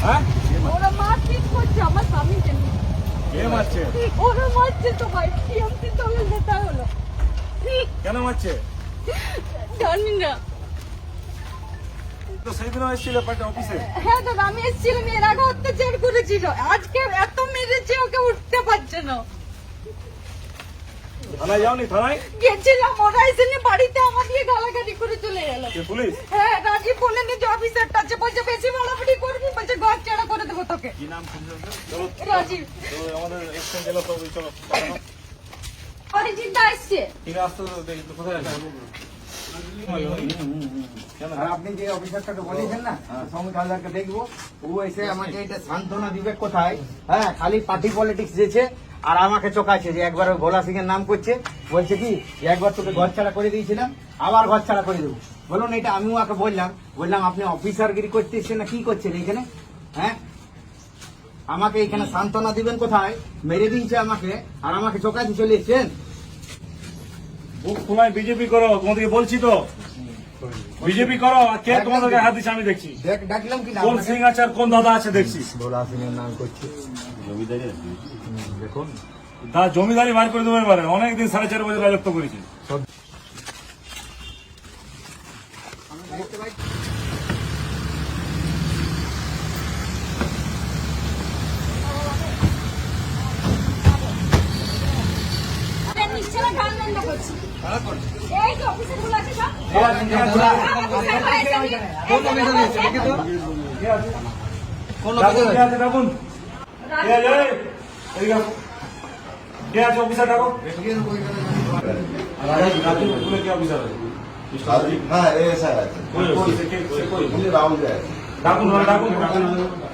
হ্যাঁ ওরা মারপিট করছে আমার স্বামীকে নিয়ে। কে মারছে? ওরা মারছে তো ভাই, টিএমসি দলের নেতা হলো। কেন মারছে? জানি না। তো সেদিনও এসেছিল পার্টি অফিসে। হ্যাঁ দাদা, আমি এসেছিলাম, এর আগে অত্যাচার করেছিল, আজকে এত মেরেছে ওকে উঠতে পারছে না। থানায় যাওনি? থানায় গেছিলাম, ওরা এসে নিয়ে বাড়িতে আমার দিয়ে গালাগালি করে চলে গেল। পুলিশ? হ্যাঁ, রাজীব বললেন যে অফিসারটা আছে, বলছে বেশি বাড়াবাড়ি করবি, বলছে ঘর ছাড়া করে দেবো তোকে। কি নাম শুনছেন? রাজীব। তো আমাদের এক্সচেঞ্জ গেল তো চলো অরিজিৎ দা আসছে। ঠিক আছে, আসতে দেখি তো কোথায় আছে। আর আপনি যে অফিসারটাকে বলেছেন না সৌমিক হালদারকে দেখবো, ও এসে আমাকে এটা সান্ত্বনা দিবে কোথায়? হ্যাঁ, খালি পার্টি পলিটিক্স দিয়েছে আর আমাকে চোখাচ্ছে যে একবার ওই ভোলা সিং এর নাম করছে, বলছে কি একবার তোকে ঘর ছাড়া করে দিয়েছিলাম, আবার ঘর ছাড়া করে দেবো। বলুন, এটা আমিও ওকে বললাম আপনি অফিসারগিরি করতে এসছেন না কি করছেন এখানে? হ্যাঁ, আমাকে এখানে সান্ত্বনা দিবেন কোথায়? মেরে দিয়েছে আমাকে আর আমাকে চোখাচ্ছে চলে এসছেন। বুক ফুলায় বিজেপি করো, তোমাদেরকে বলছি তো বিজেপি করো। আর কে তোমাদেরকে হাত দিচ্ছে আমি দেখছি। ডাকলাম কি না কোন সিং আছে আর কোন দাদা আছে দেখছি। ভোলা সিং এর নাম করছে, দেখুন জমিদারি বার করে দেবো এবারে। অনেকদিন 4.5 বছর রাজত্ব করেছে। এই যে অফিসারগুলো আছে সব। ডাকুন কে আছে অফিসার? ডাকো।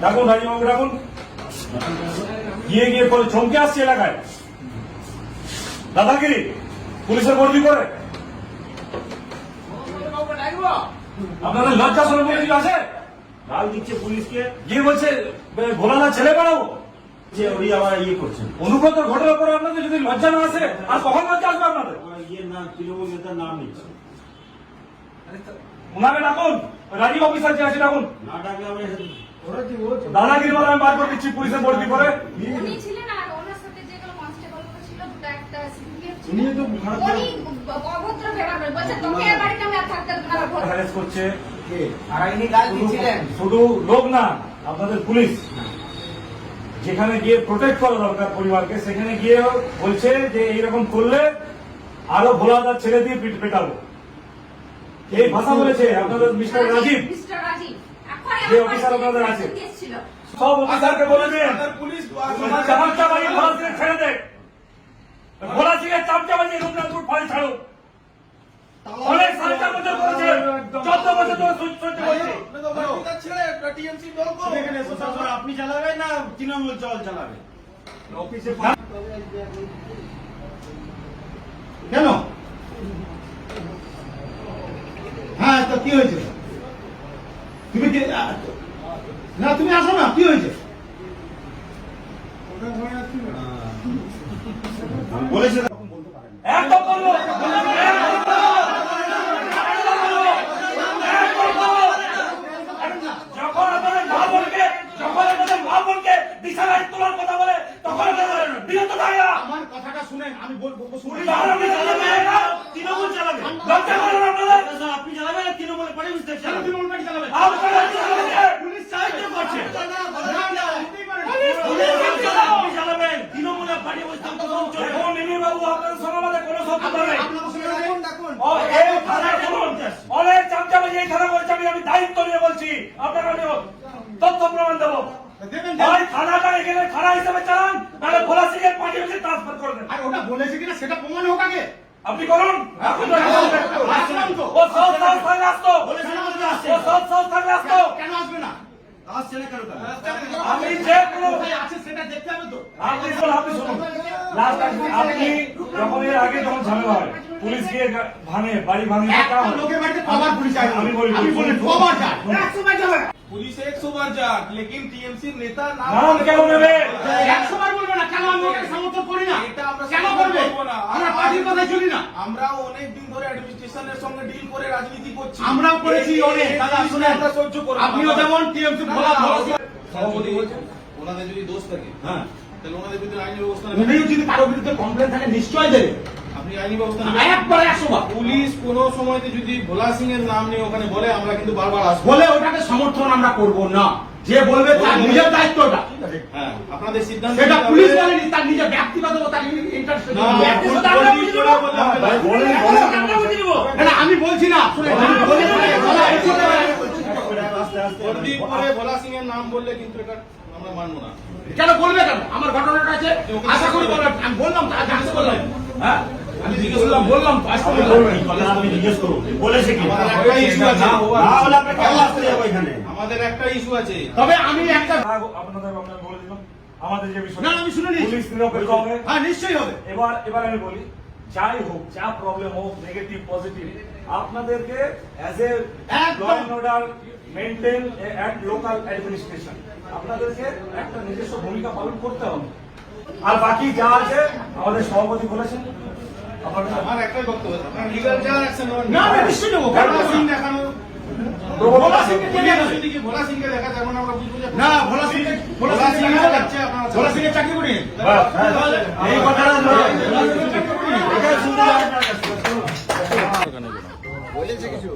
ডাকুন রাজীববাবু, ডাকুন। গিয়ে চমকে আসছে এলাকায় দাদাগিরি, পুলিশের বদলি করে। আপনাদের লজ্জা শরম বলে কিছু আছে? গাল দিচ্ছে পুলিশকে, গিয়ে বলছে ভোলানা ছেলে বাড়াবো। যে ওই আবার ইয়ে করছেন। অনুব্রতর ঘটনার পরে আপনাদের যদি লজ্জা না আসে, আর কখন লজ্জা আসবে আপনাদের? আমার ইয়ে না, তৃণমূল নেতার নাম নিচ্ছে, ওনাকে ডাকুন, রাজীব অফিসার যে আছে ডাকুন। না ডাকলে আমরা দাদাগিরি বলে আমি বার করে দিচ্ছি পুলিশের বদলি করে। উনি ছিলেন আর ওনার সাথে যেগুলো কনস্টেবল ছিল, দুটো একটা সিনিয়র ছিল। উনি তো খারাপ উনি অভদ্র ব্যবহার বলছে, তোকে এর বাড়িতে আমি আর থাকতে দেব না। হ্যারেস করছে। আর ইনি গাল দিচ্ছিলেন। শুধু লোক না, আপনাদের পুলিশ যেখানে গিয়ে প্রোটেক্ট করা দরকার পরিবারকে, সেখানে গিয়ে বলছে যে এইরকম করলে আরো ভোলাদার ছেলে দিয়ে পিট পেটাবো। এই ভাষা বলেছে আপনাদের মিস্টার রাজীব, যে অফিসার আপনাদের আছে। সব অফিসারকে বলে দিন চামচা বাজিয়ে ভোলা সিংহে ছেড়ে দে। ভোলা সিংহের চামচা বাজিয়ে রঘুনাথপুর ফাঁড়ি ছাড়ো। অনেক সালটা বছর করেছে, 14 বছর ধরে সহ্য করছে। আপনি চালাবেন না তৃণমূল চালাবে অফিসে? কেন? হ্যাঁ, তো কি হয়েছে? তুমি না, তুমি আসো না, কি হয়েছে? বলেছে একদম বলবো। যখন আপনাদের মা বোনকে বিছানায় তোলার কথা বলে, তখন বিরত থাকে না। আমার কথাটা শুনেন, আমি বলবো শুনুন। তৃণমূল চালাবে। লজ্জা করেন আপনাদের? আপনি চালাবেন না তৃণমূলের পার্টি মিস্টার চালাবে। তৃণমূল পার্টি চালাবে। আপনারা কি চালাচ্ছে? পুলিশ সাহায্য করছে। পুলিশ আপনি চালাবেন তৃণমূলের পার্টি মিস্টার প্রথম চলে। দেখুন নিমিবাবু, আপনাদের সঙ্গে আমাদের কোনো শত্রুতা নেই। ডাকুন। এই থানা শুনুন, অনেক চামচাবাজি এই থানা করেছে। আমি দায়িত্ব নিয়ে বলছি, আপনাকে আমি তথ্য প্রমাণ দেবো। ভাই থানাটা এখানে থানা হিসেবে চালান, তাহলে ভোলা সিংহের পার্টি অফিসে ট্রান্সফার করে দেন। আর ওটা বলেছে কিনা সেটা প্রমাণ হোক আগে। আপনি করুন। আসলাম তো। ও সব থাকলে আসতো। ও সব থাকলে আসতো। কেন আসবে না? আসছে না কেন? আমি যে কোনো কোথায় আছে সেটা দেখতে হবে তো। আপনি শুনুন, আপনি যখন এর আগে যখন ঝামেলা হয়, পুলিশ গিয়ে ভাঙে, বাড়ি ভাঙে, একটা লোকের বাড়িতে কবার পুলিশ আসবে? আমি বলি কবার যায়? 100 বার যাবে। पुलिस 100 बार जाक, लेकिन टीएमसी नेता নাম কেন নেবে? 100 বার বলবে না, কেন আমি ওকে সমর্থন করি না? এটা আমরা কেন সমর্থন করবে? করবো না। আমরা পার্টির কথাই চলি না। আমরা অনেক দিন ধরে অ্যাডমিনিস্ট্রেশনের সঙ্গে ডিল করে রাজনীতি করছি। আমরাও করেছি অনেক। দাদা শুনেন, আমরা সহ্য করব না। আপনিও যেমন টিএমসি ভোলা সভাপতি বলছেন ওনাদের যদি দোষ থাকে হ্যাঁ তাহলে ওনাদের বিরুদ্ধে আইনি ব্যবস্থা নেবেন। উনিও যদি কারো বিরুদ্ধে কমপ্লেন থাকে নিশ্চয় দেবে আপনি আইনি ব্যবস্থা নেবেন। একবারে 100 বার পুলিশ কোনো সময়তে যদি ভোলা সিং এর নাম নিয়ে ওখানে বলে আমরা কিন্তু বারবার আসবো। বলে ওটাকে সমর্থন আমরা করব না, যে বলবে তার নিজের দায়িত্বটা, হ্যাঁ আপনাদের সিদ্ধান্ত সেটা নিতে পুলিশ হবে। বলেনি, তার নিজের ব্যক্তিগত তার ইন্টারেস্ট। না, বলতে বললে হবে না। ভাই, বলেন, না আমি বলছি না, শুনে প্রদীপ করে ভোলা সিং এর নাম বললে কিন্তু এটা আমরা মানবো না। কেন বলবে কেন? আমার ঘটনাটা আছে, আশা করি বলবে। আমি বললাম তো, আজ আশা করলাম, হ্যাঁ আমি জিজ্ঞেস করলাম, বললাম তো, আজ করলাম। আপনি জিজ্ঞেস করুন বলেছে কি আমাদের একটা ইস্যু আছে। না হলে আপনি কেন আসতে যাবো এখানে? আমাদের একটা ইস্যু আছে। তবে আমি একটা, আপনাদের আমরা বলে দিলাম আমাদের যে বিষয় না আমি শুনে নিয়েছি, পুলিশ নিরপেক্ষ হবে। হ্যাঁ নিশ্চয়ই হবে। এবার আমি বলি, যাই হোক, যা প্রবলেম হোক, নেগেটিভ পজিটিভ, আপনাদেরকে as a law and order maintain at local administration আপনাদেরকে একটা নিজস্ব ভূমিকা পালন করতে হবে। আর বাকি যা আছে আমাদের সভাপতি বলেছেন, আপনারা আমার একটাই বক্তব্য, আপনারা লিগ্যাল যা অ্যাকশন নেবেন। না আমি নিশ্চয়ই নেবো। ভোলা সিং দেখানো, ভোলা সিংকে কে নিয়ে আসবে? যদি কি ভোলা সিংকে দেখা যায়, আমরা বুঝবো যে না ভোলা সিংকে, ভোলা ভোলা সিংকে সিং দেখা যাচ্ছে, আপনারা ভোলা সিংকে চাকরি করি এই কথাটা বলেছে কিছু